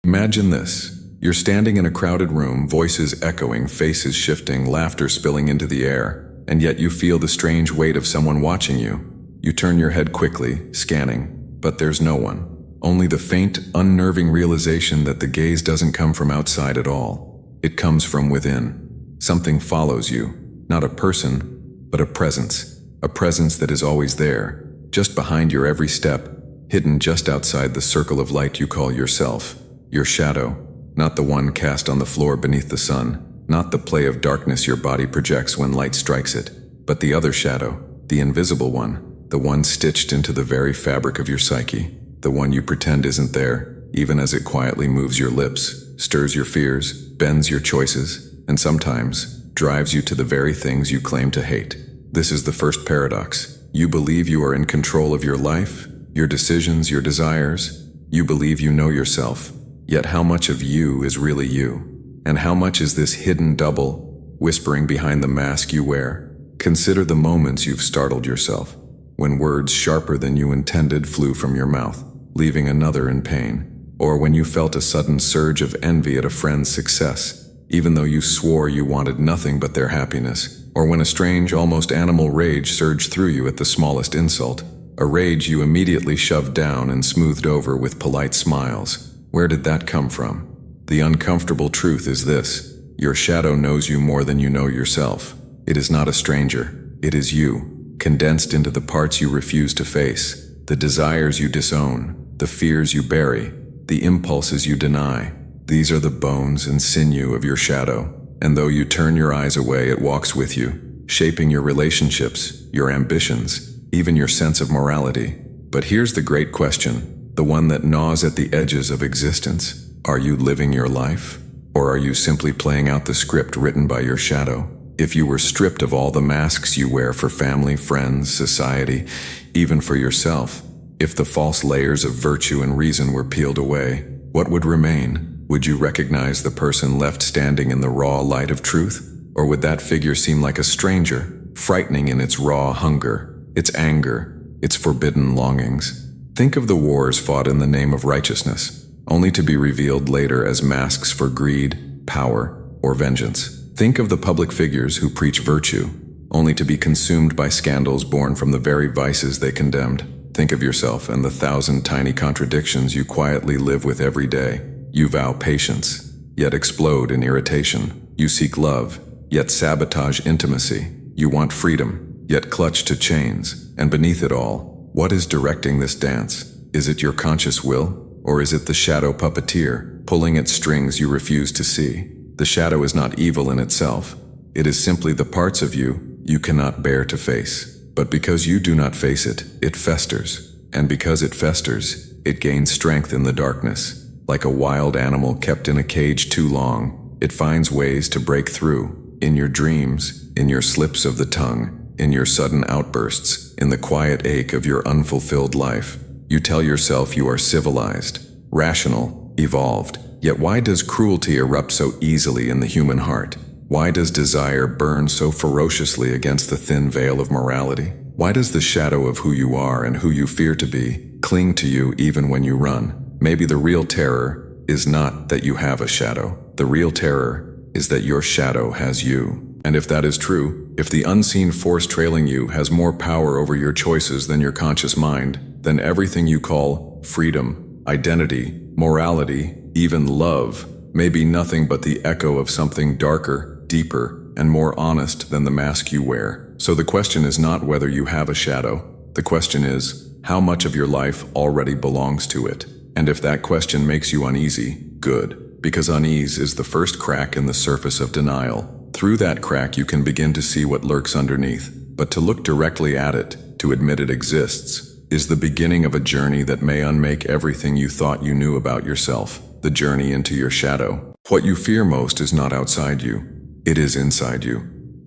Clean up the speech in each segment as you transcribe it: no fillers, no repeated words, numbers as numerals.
Imagine this. You're standing in a crowded room, voices echoing, faces shifting, laughter spilling into the air, and yet you feel the strange weight of someone watching you. You turn your head quickly, scanning, but there's no one. Only the faint, unnerving realization that the gaze doesn't come from outside at all. It comes from within. Something follows you. Not a person, but a presence. A presence that is always there, just behind your every step, hidden just outside the circle of light you call yourself. Your shadow. Not the one cast on the floor beneath the sun, not the play of darkness your body projects when light strikes it, but the other shadow, the invisible one, the one stitched into the very fabric of your psyche, the one you pretend isn't there, even as it quietly moves your lips, stirs your fears, bends your choices, and sometimes drives you to the very things you claim to hate. This is the first paradox. You believe you are in control of your life, your decisions, your desires. You believe you know yourself. Yet how much of you is really you? And how much is this hidden double, whispering behind the mask you wear? Consider the moments you've startled yourself, when words sharper than you intended flew from your mouth, leaving another in pain. Or when you felt a sudden surge of envy at a friend's success, even though you swore you wanted nothing but their happiness. Or when a strange, almost animal rage surged through you at the smallest insult, a rage you immediately shoved down and smoothed over with polite smiles. Where did that come from? The uncomfortable truth is this: your shadow knows you more than you know yourself. It is not a stranger. It is you, condensed into the parts you refuse to face, the desires you disown, the fears you bury, the impulses you deny. These are the bones and sinew of your shadow, and though you turn your eyes away, it walks with you, shaping your relationships, your ambitions, even your sense of morality. But here's the great question. The one that gnaws at the edges of existence. Are you living your life? Or are you simply playing out the script written by your shadow? If you were stripped of all the masks you wear for family, friends, society, even for yourself, if the false layers of virtue and reason were peeled away, what would remain? Would you recognize the person left standing in the raw light of truth? Or would that figure seem like a stranger, frightening in its raw hunger, its anger, its forbidden longings? Think of the wars fought in the name of righteousness, only to be revealed later as masks for greed, power, or vengeance. Think of the public figures who preach virtue, only to be consumed by scandals born from the very vices they condemned. Think of yourself and the 1,000 tiny contradictions you quietly live with every day. You vow patience, yet explode in irritation. You seek love, yet sabotage intimacy. You want freedom, yet clutch to chains. And beneath it all, what is directing this dance? Is it your conscious will, or is it the shadow puppeteer, pulling at strings you refuse to see? The shadow is not evil in itself. It is simply the parts of you you cannot bear to face. But because you do not face it, it festers. And because it festers, it gains strength in the darkness. Like a wild animal kept in a cage too long, it finds ways to break through. In your dreams, in your slips of the tongue, in your sudden outbursts, in the quiet ache of your unfulfilled life. You tell yourself you are civilized, rational, evolved. Yet why does cruelty erupt so easily in the human heart? Why does desire burn so ferociously against the thin veil of morality? Why does the shadow of who you are and who you fear to be cling to you even when you run? Maybe the real terror is not that you have a shadow. The real terror is that your shadow has you. And if that is true, if the unseen force trailing you has more power over your choices than your conscious mind, then everything you call freedom, identity, morality, even love, may be nothing but the echo of something darker, deeper, and more honest than the mask you wear. So the question is not whether you have a shadow. The question is, how much of your life already belongs to it? And if that question makes you uneasy, good, because unease is the first crack in the surface of denial. Through that crack you can begin to see what lurks underneath. But to look directly at it, to admit it exists, is the beginning of a journey that may unmake everything you thought you knew about yourself. The journey into your shadow. What you fear most is not outside you. It is inside you.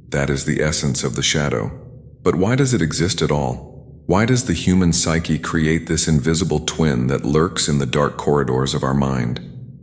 That is the essence of the shadow. But why does it exist at all? Why does the human psyche create this invisible twin that lurks in the dark corridors of our mind?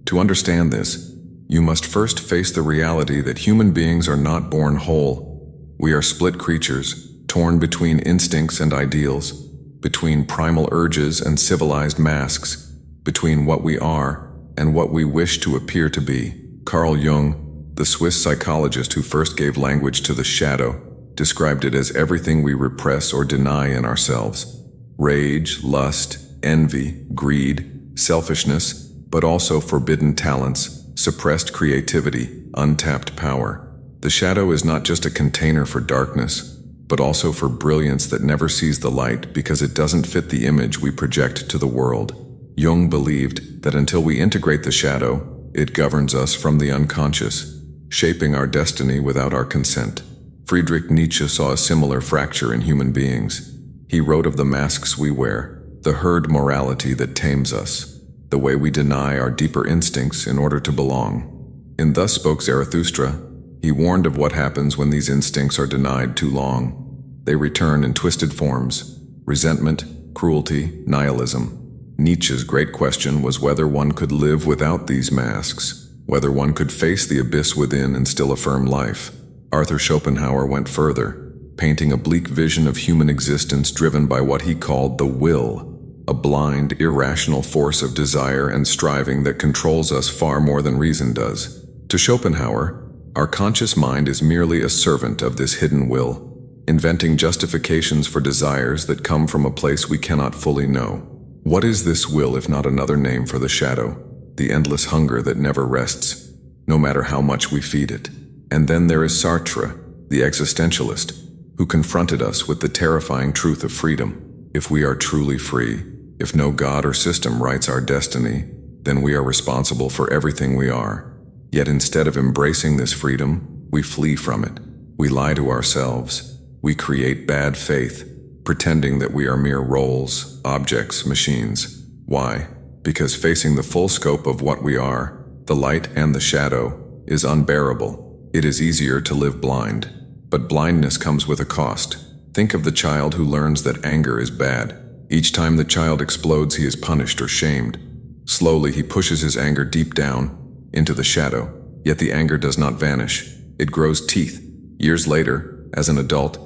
To understand this, you must first face the reality that human beings are not born whole. We are split creatures, torn between instincts and ideals, between primal urges and civilized masks, between what we are and what we wish to appear to be. Carl Jung, the Swiss psychologist who first gave language to the shadow, described it as everything we repress or deny in ourselves. Rage, lust, envy, greed, selfishness, but also forbidden talents, suppressed creativity, untapped power. The shadow is not just a container for darkness, but also for brilliance that never sees the light because it doesn't fit the image we project to the world. Jung believed that until we integrate the shadow, it governs us from the unconscious, shaping our destiny without our consent. Friedrich Nietzsche saw a similar fracture in human beings. He wrote of the masks we wear, the herd morality that tames us, the way we deny our deeper instincts in order to belong. In Thus Spoke Zarathustra, he warned of what happens when these instincts are denied too long. They return in twisted forms: resentment, cruelty, nihilism. Nietzsche's great question was whether one could live without these masks, whether one could face the abyss within and still affirm life. Arthur Schopenhauer went further, painting a bleak vision of human existence driven by what he called the will, a blind, irrational force of desire and striving that controls us far more than reason does. To Schopenhauer, our conscious mind is merely a servant of this hidden will, inventing justifications for desires that come from a place we cannot fully know. What is this will if not another name for the shadow, the endless hunger that never rests, no matter how much we feed it? And then there is Sartre, the existentialist, who confronted us with the terrifying truth of freedom. If we are truly free, if no God or system writes our destiny, then we are responsible for everything we are. Yet instead of embracing this freedom, we flee from it. We lie to ourselves. We create bad faith, pretending that we are mere roles, objects, machines. Why? Because facing the full scope of what we are, the light and the shadow, is unbearable. It is easier to live blind. But blindness comes with a cost. Think of the child who learns that anger is bad. Each time the child explodes, he is punished or shamed. Slowly, he pushes his anger deep down into the shadow, yet the anger does not vanish. It grows teeth. Years later, as an adult,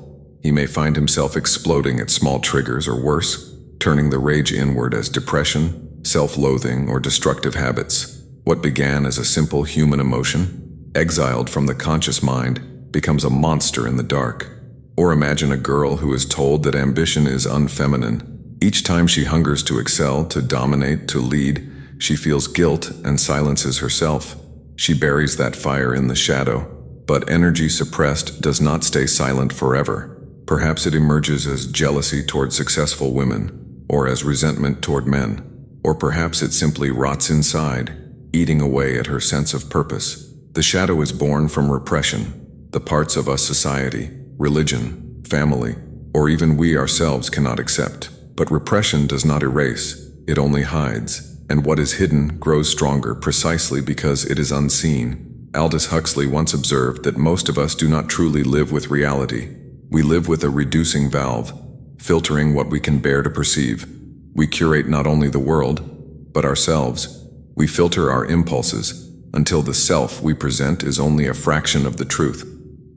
he may find himself exploding at small triggers or worse, turning the rage inward as depression, self-loathing, or destructive habits. What began as a simple human emotion, exiled from the conscious mind, becomes a monster in the dark. Or imagine a girl who is told that ambition is unfeminine. Each time she hungers to excel, to dominate, to lead, she feels guilt and silences herself. She buries that fire in the shadow. But energy suppressed does not stay silent forever. Perhaps it emerges as jealousy toward successful women, or as resentment toward men. Or perhaps it simply rots inside, eating away at her sense of purpose. The shadow is born from repression, the parts of us society, religion, family, or even we ourselves cannot accept. But repression does not erase, it only hides. And what is hidden grows stronger precisely because it is unseen. Aldous Huxley once observed that most of us do not truly live with reality. We live with a reducing valve, filtering what we can bear to perceive. We curate not only the world, but ourselves. We filter our impulses until the self we present is only a fraction of the truth.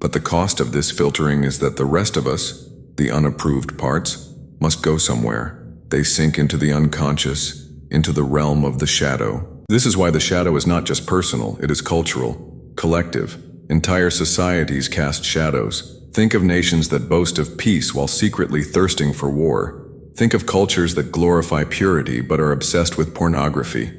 But the cost of this filtering is that the rest of us, the unapproved parts, must go somewhere. They sink into the unconscious, into the realm of the shadow. This is why the shadow is not just personal, it is cultural, collective. Entire societies cast shadows. Think of nations that boast of peace while secretly thirsting for war. Think of cultures that glorify purity but are obsessed with pornography.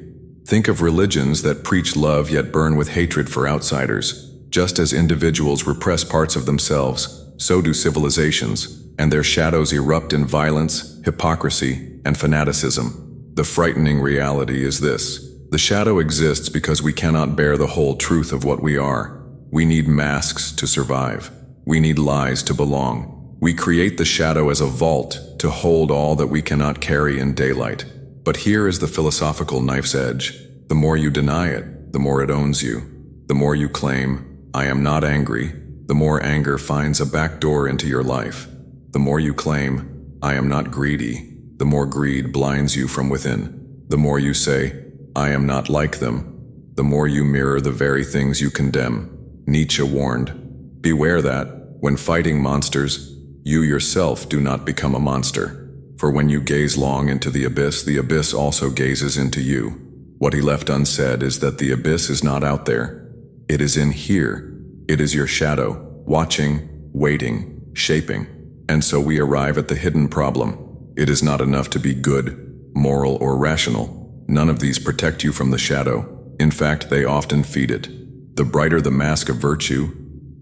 Think of religions that preach love yet burn with hatred for outsiders. Just as individuals repress parts of themselves, so do civilizations, and their shadows erupt in violence, hypocrisy, and fanaticism. The frightening reality is this: the shadow exists because we cannot bear the whole truth of what we are. We need masks to survive. We need lies to belong. We create the shadow as a vault to hold all that we cannot carry in daylight. But here is the philosophical knife's edge. The more you deny it, the more it owns you. The more you claim, "I am not angry," the more anger finds a back door into your life. The more you claim, "I am not greedy," the more greed blinds you from within. The more you say, "I am not like them," the more you mirror the very things you condemn. Nietzsche warned, "Beware that, when fighting monsters, you yourself do not become a monster. For when you gaze long into the abyss also gazes into you." What he left unsaid is that the abyss is not out there. It is in here. It is your shadow, watching, waiting, shaping. And so we arrive at the hidden problem. It is not enough to be good, moral, or rational. None of these protect you from the shadow. In fact, they often feed it. The brighter the mask of virtue,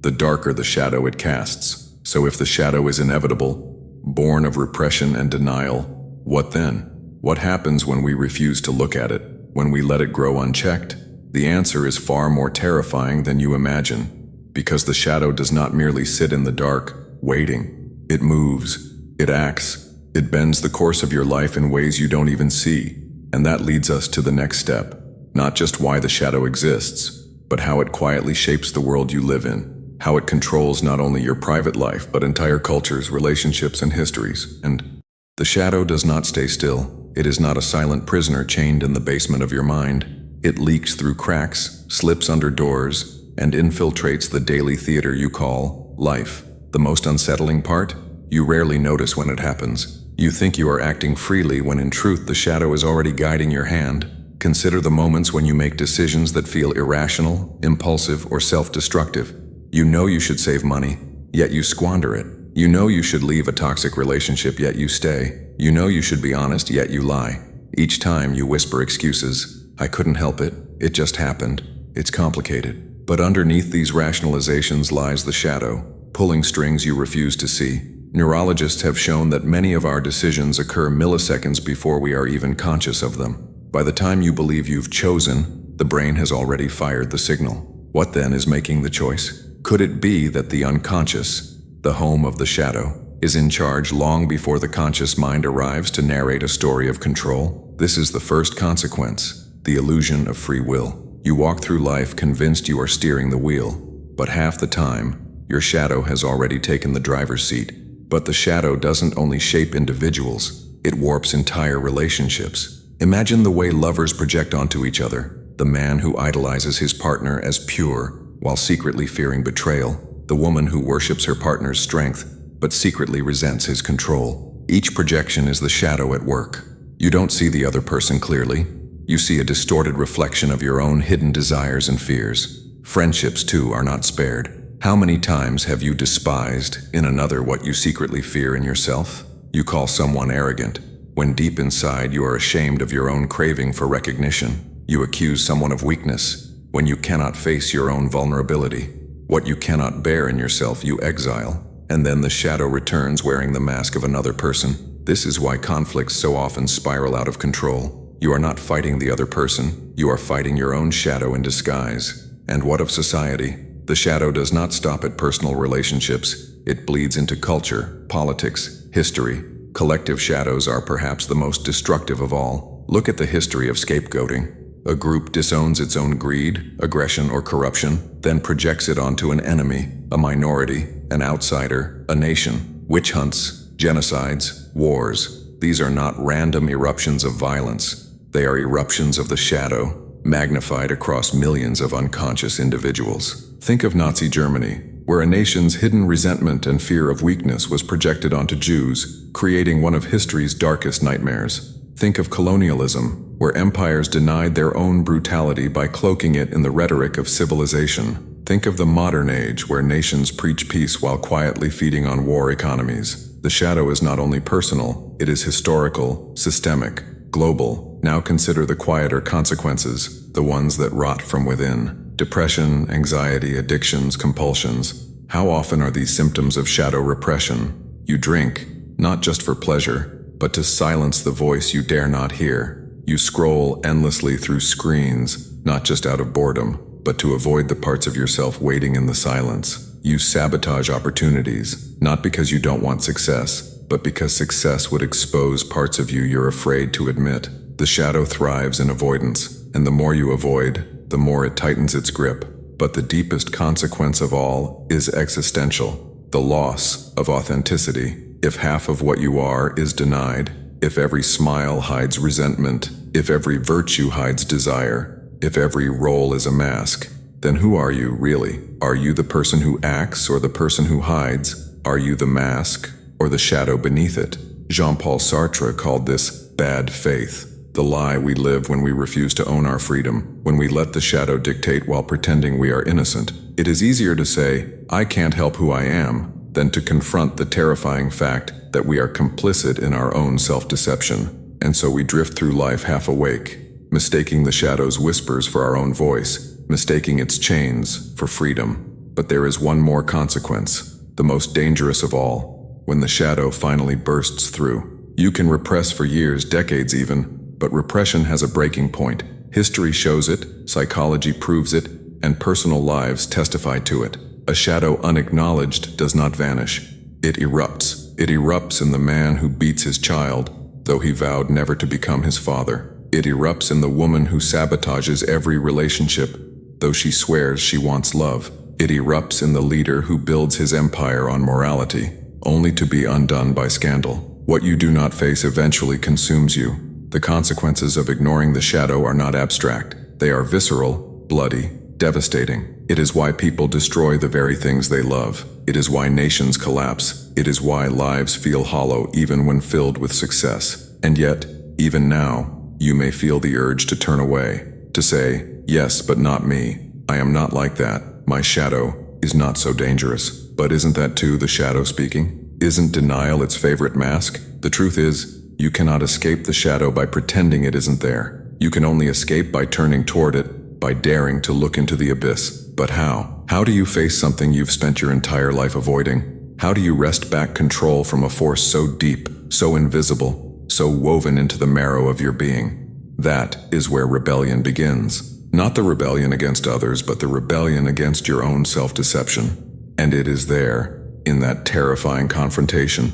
the darker the shadow it casts. So if the shadow is inevitable, born of repression and denial, what then? What happens when we refuse to look at it, when we let it grow unchecked? The answer is far more terrifying than you imagine, because the shadow does not merely sit in the dark, waiting. It moves, it acts, it bends the course of your life in ways you don't even see. And that leads us to the next step. Not just why the shadow exists, but how it quietly shapes the world you live in. How it controls not only your private life, but entire cultures, relationships, and histories. And the shadow does not stay still. It is not a silent prisoner chained in the basement of your mind. It leaks through cracks, slips under doors, and infiltrates the daily theater you call life. The most unsettling part? You rarely notice when it happens. You think you are acting freely when in truth the shadow is already guiding your hand. Consider the moments when you make decisions that feel irrational, impulsive, or self-destructive. You know you should save money, yet you squander it. You know you should leave a toxic relationship, yet you stay. You know you should be honest, yet you lie. Each time you whisper excuses. I couldn't help it. It just happened. It's complicated. But underneath these rationalizations lies the shadow, pulling strings you refuse to see. Neurologists have shown that many of our decisions occur milliseconds before we are even conscious of them. By the time you believe you've chosen, the brain has already fired the signal. What then is making the choice? Could it be that the unconscious, the home of the shadow, is in charge long before the conscious mind arrives to narrate a story of control? This is the first consequence, the illusion of free will. You walk through life convinced you are steering the wheel, but half the time, your shadow has already taken the driver's seat. But the shadow doesn't only shape individuals, it warps entire relationships. Imagine the way lovers project onto each other. The man who idolizes his partner as pure while secretly fearing betrayal. The woman who worships her partner's strength but secretly resents his control. Each projection is the shadow at work. You don't see the other person clearly. You see a distorted reflection of your own hidden desires and fears. Friendships, too, are not spared. How many times have you despised in another what you secretly fear in yourself? You call someone arrogant, when deep inside you are ashamed of your own craving for recognition. You accuse someone of weakness, when you cannot face your own vulnerability. What you cannot bear in yourself you exile, and then the shadow returns wearing the mask of another person. This is why conflicts so often spiral out of control. You are not fighting the other person, you are fighting your own shadow in disguise. And what of society? The shadow does not stop at personal relationships. It bleeds into culture, politics, history. Collective shadows are perhaps the most destructive of all. Look at the history of scapegoating. A group disowns its own greed, aggression, or corruption, then projects it onto an enemy, a minority, an outsider, a nation. Witch hunts, genocides, wars. These are not random eruptions of violence. They are eruptions of the shadow, magnified across millions of unconscious individuals. Think of Nazi Germany, where a nation's hidden resentment and fear of weakness was projected onto Jews, creating one of history's darkest nightmares. Think of colonialism, where empires denied their own brutality by cloaking it in the rhetoric of civilization. Think of the modern age, where nations preach peace while quietly feeding on war economies. The shadow is not only personal, it is historical, systemic, global. Now consider the quieter consequences, the ones that rot from within. Depression, anxiety, addictions, compulsions. How often are these symptoms of shadow repression? You drink, not just for pleasure, but to silence the voice you dare not hear. You scroll endlessly through screens, not just out of boredom, but to avoid the parts of yourself waiting in the silence. You sabotage opportunities, not because you don't want success, but because success would expose parts of you you're afraid to admit. The shadow thrives in avoidance, and the more you avoid, the more it tightens its grip. But the deepest consequence of all is existential, the loss of authenticity. If half of what you are is denied, if every smile hides resentment, if every virtue hides desire, if every role is a mask, then who are you really? Are you the person who acts or the person who hides? Are you the mask or the shadow beneath it? Jean-Paul Sartre called this bad faith. the lie we live when we refuse to own our freedom, when we let the shadow dictate while pretending we are innocent. It is easier to say, "I can't help who I am," than to confront the terrifying fact that we are complicit in our own self-deception. And so we drift through life half awake, mistaking the shadow's whispers for our own voice, mistaking its chains for freedom. But there is one more consequence, the most dangerous of all, when the shadow finally bursts through. You can repress for years, decades even, but repression has a breaking point. History shows it, psychology proves it, and personal lives testify to it. A shadow unacknowledged does not vanish. It erupts. It erupts in the man who beats his child, though he vowed never to become his father. It erupts in the woman who sabotages every relationship, though she swears she wants love. It erupts in the leader who builds his empire on morality, only to be undone by scandal. What you do not face eventually consumes you. The consequences of ignoring the shadow are not abstract. They are visceral, bloody, devastating. It is why people destroy the very things they love. It is why nations collapse. It is why lives feel hollow even when filled with success. And yet, even now, you may feel the urge to turn away, to say, "Yes, but not me. I am not like that. My shadow is not so dangerous." But isn't that too the shadow speaking? Isn't denial its favorite mask? The truth is, you cannot escape the shadow by pretending it isn't there. You can only escape by turning toward it, by daring to look into the abyss. But how? How do you face something you've spent your entire life avoiding? How do you wrest back control from a force so deep, so invisible, so woven into the marrow of your being? That is where rebellion begins. Not the rebellion against others, but the rebellion against your own self-deception. And it is there, in that terrifying confrontation,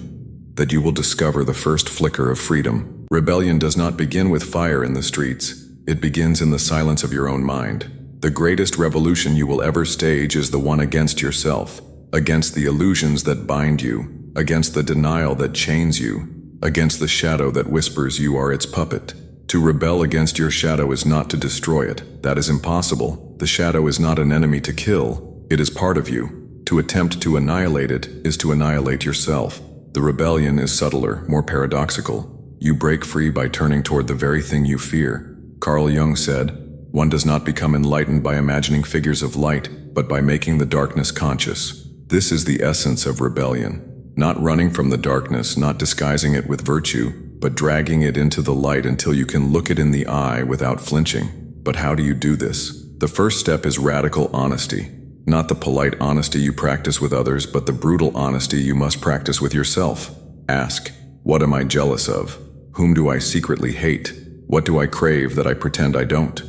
that you will discover the first flicker of freedom. Rebellion does not begin with fire in the streets. It begins in the silence of your own mind. The greatest revolution you will ever stage is the one against yourself, against the illusions that bind you, against the denial that chains you, against the shadow that whispers you are its puppet. To rebel against your shadow is not to destroy it. That is impossible. The shadow is not an enemy to kill. It is part of you. To attempt to annihilate it is to annihilate yourself. The rebellion is subtler, more paradoxical. You break free by turning toward the very thing you fear. Carl Jung said, "One does not become enlightened by imagining figures of light, but by making the darkness conscious." This is the essence of rebellion. Not running from the darkness, not disguising it with virtue, but dragging it into the light until you can look it in the eye without flinching. But how do you do this? The first step is radical honesty. Not the polite honesty you practice with others, but the brutal honesty you must practice with yourself. Ask, what am I jealous of? Whom do I secretly hate? What do I crave that I pretend I don't?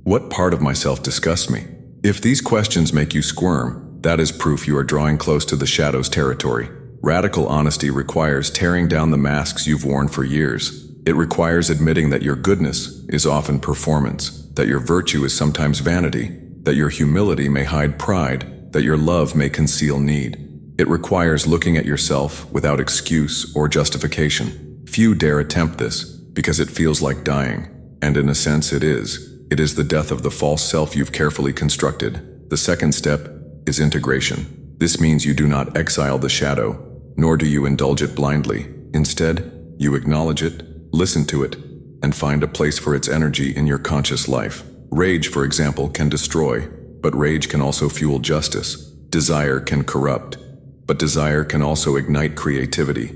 What part of myself disgusts me? If these questions make you squirm, that is proof you are drawing close to the shadow's territory. Radical honesty requires tearing down the masks you've worn for years. It requires admitting that your goodness is often performance, that your virtue is sometimes vanity, that your humility may hide pride, that your love may conceal need. It requires looking at yourself without excuse or justification. Few dare attempt this, because it feels like dying. And in a sense it is. It is the death of the false self you've carefully constructed. The second step is integration. This means you do not exile the shadow, nor do you indulge it blindly. Instead, you acknowledge it, listen to it, and find a place for its energy in your conscious life. Rage, for example, can destroy, but rage can also fuel justice. Desire can corrupt, but desire can also ignite creativity.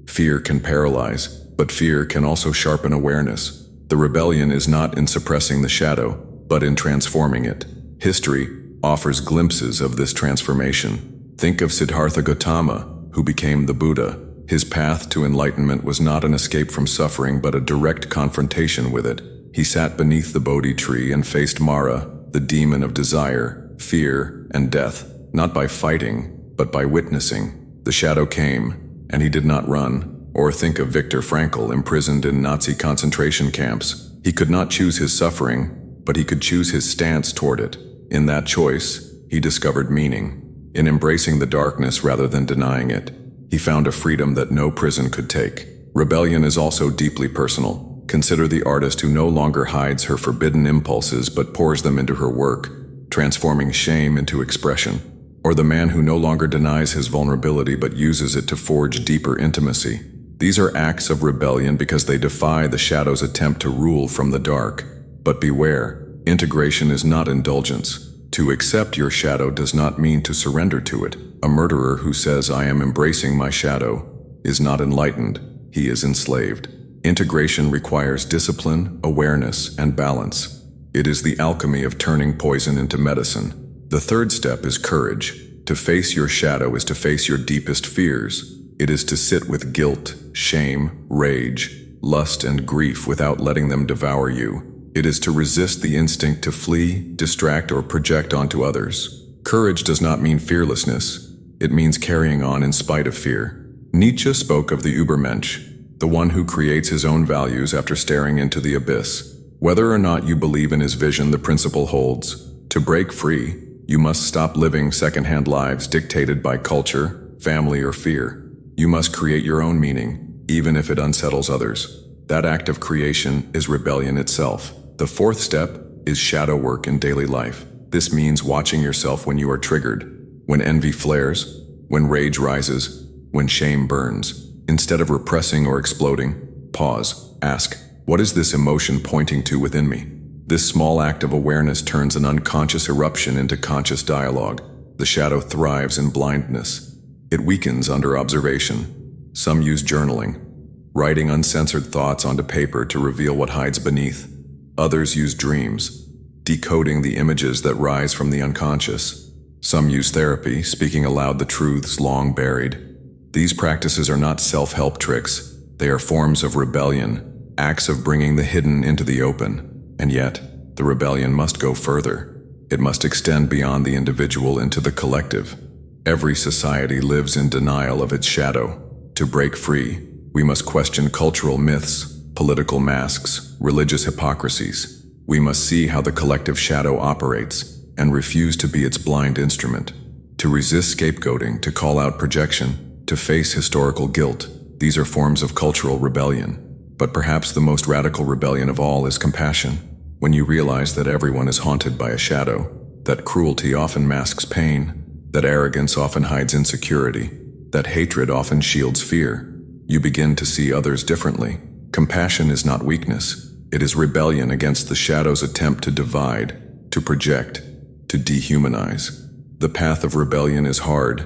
Fear can paralyze, but fear can also sharpen awareness. The rebellion is not in suppressing the shadow, but in transforming it. History offers glimpses of this transformation. Think of Siddhartha Gautama, who became the Buddha. His path to enlightenment was not an escape from suffering, but a direct confrontation with it. He sat beneath the Bodhi tree and faced Mara, the demon of desire, fear, and death, not by fighting, but by witnessing. The shadow came, and he did not run. Or think of Viktor Frankl, imprisoned in Nazi concentration camps. He could not choose his suffering, but he could choose his stance toward it. In that choice, he discovered meaning. In embracing the darkness rather than denying it, he found a freedom that no prison could take. Rebellion is also deeply personal. Consider the artist who no longer hides her forbidden impulses but pours them into her work, transforming shame into expression. Or the man who no longer denies his vulnerability but uses it to forge deeper intimacy. These are acts of rebellion because they defy the shadow's attempt to rule from the dark. But beware, integration is not indulgence. To accept your shadow does not mean to surrender to it. A murderer who says, "I am embracing my shadow," is not enlightened, he is enslaved. Integration requires discipline, awareness, and balance. It is the alchemy of turning poison into medicine. The third step is courage. To face your shadow is to face your deepest fears. It is to sit with guilt, shame, rage, lust, and grief without letting them devour you. It is to resist the instinct to flee, distract, or project onto others. Courage does not mean fearlessness. It means carrying on in spite of fear. Nietzsche spoke of the Übermensch, the one who creates his own values after staring into the abyss. Whether or not you believe in his vision, the principle holds. To break free, you must stop living second-hand lives dictated by culture, family, or fear. You must create your own meaning, even if it unsettles others. That act of creation is rebellion itself. The fourth step is shadow work in daily life. This means watching yourself when you are triggered, when envy flares, when rage rises, when shame burns. Instead of repressing or exploding, pause, ask, what is this emotion pointing to within me? This small act of awareness turns an unconscious eruption into conscious dialogue. The shadow thrives in blindness. It weakens under observation. Some use journaling, writing uncensored thoughts onto paper to reveal what hides beneath. Others use dreams, decoding the images that rise from the unconscious. Some use therapy, speaking aloud the truths long buried. These practices are not self-help tricks. They are forms of rebellion, acts of bringing the hidden into the open. And yet, the rebellion must go further. It must extend beyond the individual into the collective. Every society lives in denial of its shadow. To break free, we must question cultural myths, political masks, religious hypocrisies. We must see how the collective shadow operates and refuse to be its blind instrument. To resist scapegoating, to call out projection, to face historical guilt, these are forms of cultural rebellion. But perhaps the most radical rebellion of all is compassion. When you realize that everyone is haunted by a shadow, that cruelty often masks pain, that arrogance often hides insecurity, that hatred often shields fear, you begin to see others differently. Compassion is not weakness. It is rebellion against the shadow's attempt to divide, to project, to dehumanize. The path of rebellion is hard.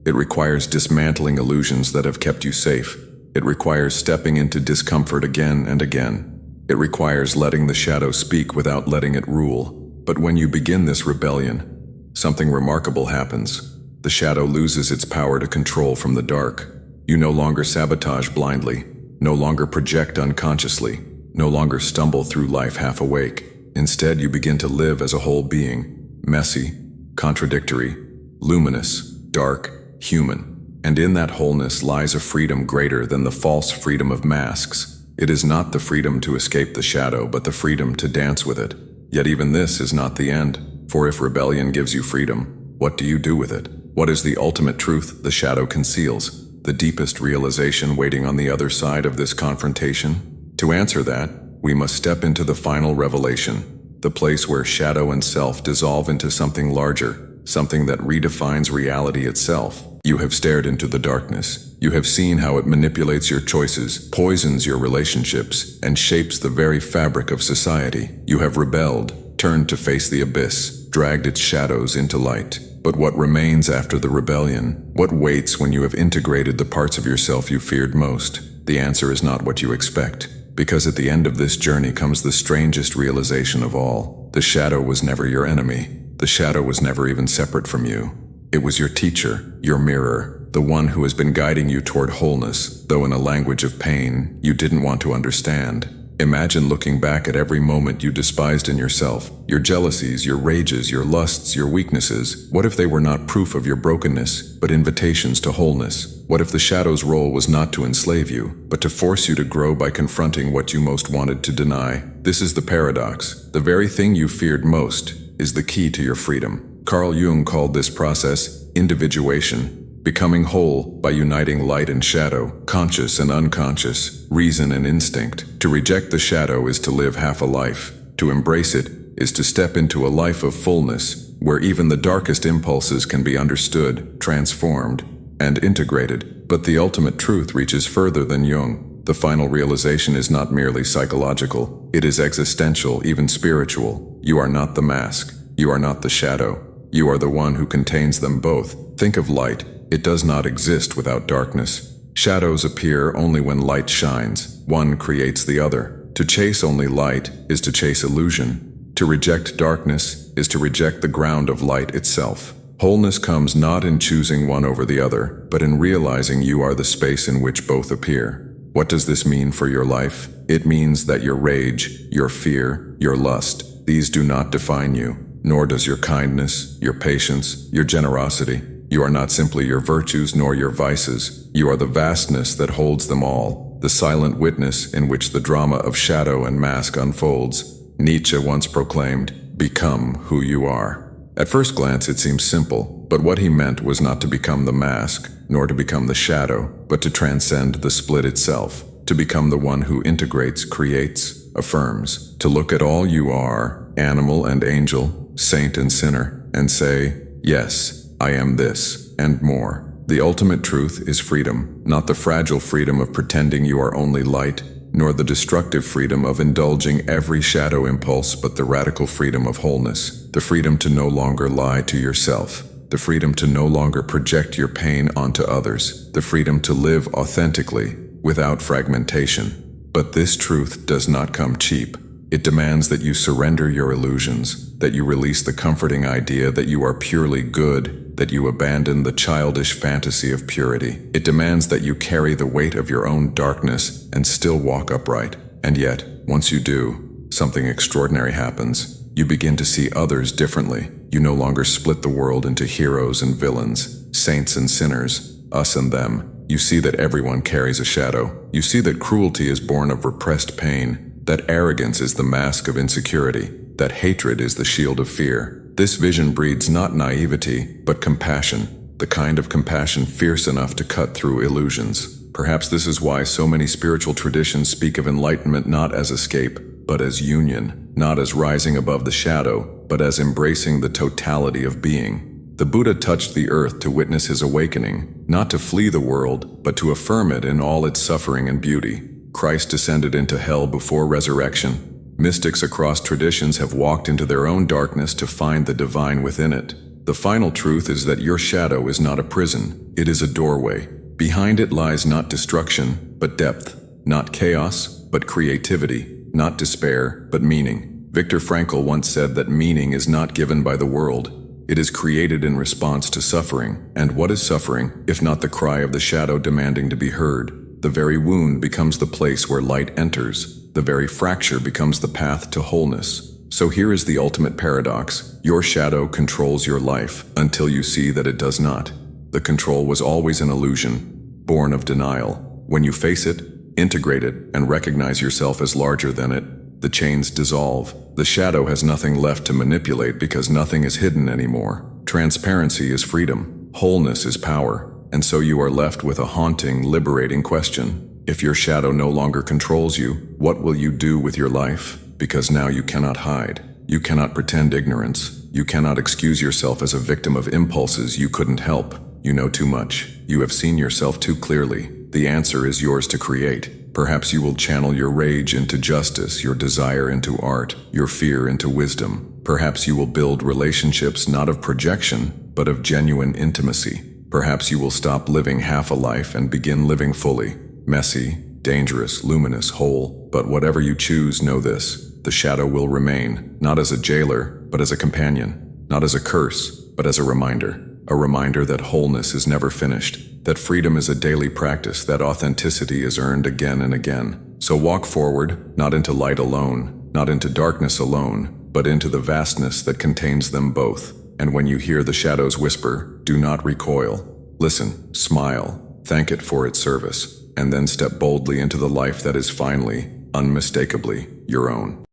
It requires dismantling illusions that have kept you safe. It requires stepping into discomfort again and again. It requires letting the shadow speak without letting it rule. But when you begin this rebellion, something remarkable happens. The shadow loses its power to control from the dark. You no longer sabotage blindly, no longer project unconsciously, no longer stumble through life half awake. Instead, you begin to live as a whole being, messy, contradictory, luminous, dark, human. And in that wholeness lies a freedom greater than the false freedom of masks. It is not the freedom to escape the shadow, but the freedom to dance with it. Yet even this is not the end. For if rebellion gives you freedom, what do you do with it? What is the ultimate truth the shadow conceals? The deepest realization waiting on the other side of this confrontation? To answer that, we must step into the final revelation, the place where shadow and self dissolve into something larger, something that redefines reality itself. You have stared into the darkness. You have seen how it manipulates your choices, poisons your relationships, and shapes the very fabric of society. You have rebelled, turned to face the abyss, dragged its shadows into light. But what remains after the rebellion? What waits when you have integrated the parts of yourself you feared most? The answer is not what you expect, because at the end of this journey comes the strangest realization of all. The shadow was never your enemy. The shadow was never even separate from you. It was your teacher, your mirror, the one who has been guiding you toward wholeness, though in a language of pain you didn't want to understand. Imagine looking back at every moment you despised in yourself, your jealousies, your rages, your lusts, your weaknesses. What if they were not proof of your brokenness, but invitations to wholeness? What if the shadow's role was not to enslave you, but to force you to grow by confronting what you most wanted to deny? This is the paradox. The very thing you feared most is the key to your freedom. Carl Jung called this process individuation, becoming whole by uniting light and shadow, conscious and unconscious, reason and instinct. To reject the shadow is to live half a life. To embrace it is to step into a life of fullness, where even the darkest impulses can be understood, transformed, and integrated. But the ultimate truth reaches further than Jung. The final realization is not merely psychological, it is existential, even spiritual. You are not the mask. You are not the shadow. You are the one who contains them both. Think of light. It does not exist without darkness. Shadows appear only when light shines. One creates the other. To chase only light is to chase illusion. To reject darkness is to reject the ground of light itself. Wholeness comes not in choosing one over the other, but in realizing you are the space in which both appear. What does this mean for your life? It means that your rage, your fear, your lust, these do not define you, nor does your kindness, your patience, your generosity. You are not simply your virtues nor your vices. You are the vastness that holds them all, the silent witness in which the drama of shadow and mask unfolds. Nietzsche once proclaimed, "Become who you are." At first glance it seems simple, but what he meant was not to become the mask, nor to become the shadow, but to transcend the split itself, to become the one who integrates, creates, affirms, to look at all you are, animal and angel, saint and sinner, and say, "Yes, I am this, and more." The ultimate truth is freedom, not the fragile freedom of pretending you are only light, nor the destructive freedom of indulging every shadow impulse, but the radical freedom of wholeness, the freedom to no longer lie to yourself, the freedom to no longer project your pain onto others, the freedom to live authentically, without fragmentation. But this truth does not come cheap. It demands that you surrender your illusions, that you release the comforting idea that you are purely good, that you abandon the childish fantasy of purity. It demands that you carry the weight of your own darkness and still walk upright. And yet, once you do, something extraordinary happens. You begin to see others differently. You no longer split the world into heroes and villains, saints and sinners, us and them. You see that everyone carries a shadow. You see that cruelty is born of repressed pain, that arrogance is the mask of insecurity, that hatred is the shield of fear. This vision breeds not naivety, but compassion, the kind of compassion fierce enough to cut through illusions. Perhaps this is why so many spiritual traditions speak of enlightenment not as escape, but as union, not as rising above the shadow, but as embracing the totality of being. The Buddha touched the earth to witness his awakening, not to flee the world, but to affirm it in all its suffering and beauty. Christ descended into hell before resurrection. Mystics across traditions have walked into their own darkness to find the divine within it. The final truth is that your shadow is not a prison, it is a doorway. Behind it lies not destruction, but depth, not chaos, but creativity, not despair, but meaning. Viktor Frankl once said that meaning is not given by the world. It is created in response to suffering. And what is suffering, if not the cry of the shadow demanding to be heard? The very wound becomes the place where light enters. The very fracture becomes the path to wholeness. So here is the ultimate paradox. Your shadow controls your life until you see that it does not. The control was always an illusion, born of denial. When you face it, integrate it, and recognize yourself as larger than it, the chains dissolve. The shadow has nothing left to manipulate because nothing is hidden anymore. Transparency is freedom. Wholeness is power. And so you are left with a haunting, liberating question. If your shadow no longer controls you, what will you do with your life? Because now you cannot hide. You cannot pretend ignorance. You cannot excuse yourself as a victim of impulses you couldn't help. You know too much. You have seen yourself too clearly. The answer is yours to create. Perhaps you will channel your rage into justice, your desire into art, your fear into wisdom. Perhaps you will build relationships not of projection, but of genuine intimacy. Perhaps you will stop living half a life and begin living fully. Messy, dangerous, luminous, whole. But whatever you choose, know this. The shadow will remain, not as a jailer, but as a companion. Not as a curse, but as a reminder. A reminder that wholeness is never finished. That freedom is a daily practice. That authenticity is earned again and again. So walk forward, not into light alone, not into darkness alone, but into the vastness that contains them both. And when you hear the shadows whisper, do not recoil. Listen, smile, thank it for its service, and then step boldly into the life that is finally, unmistakably, your own.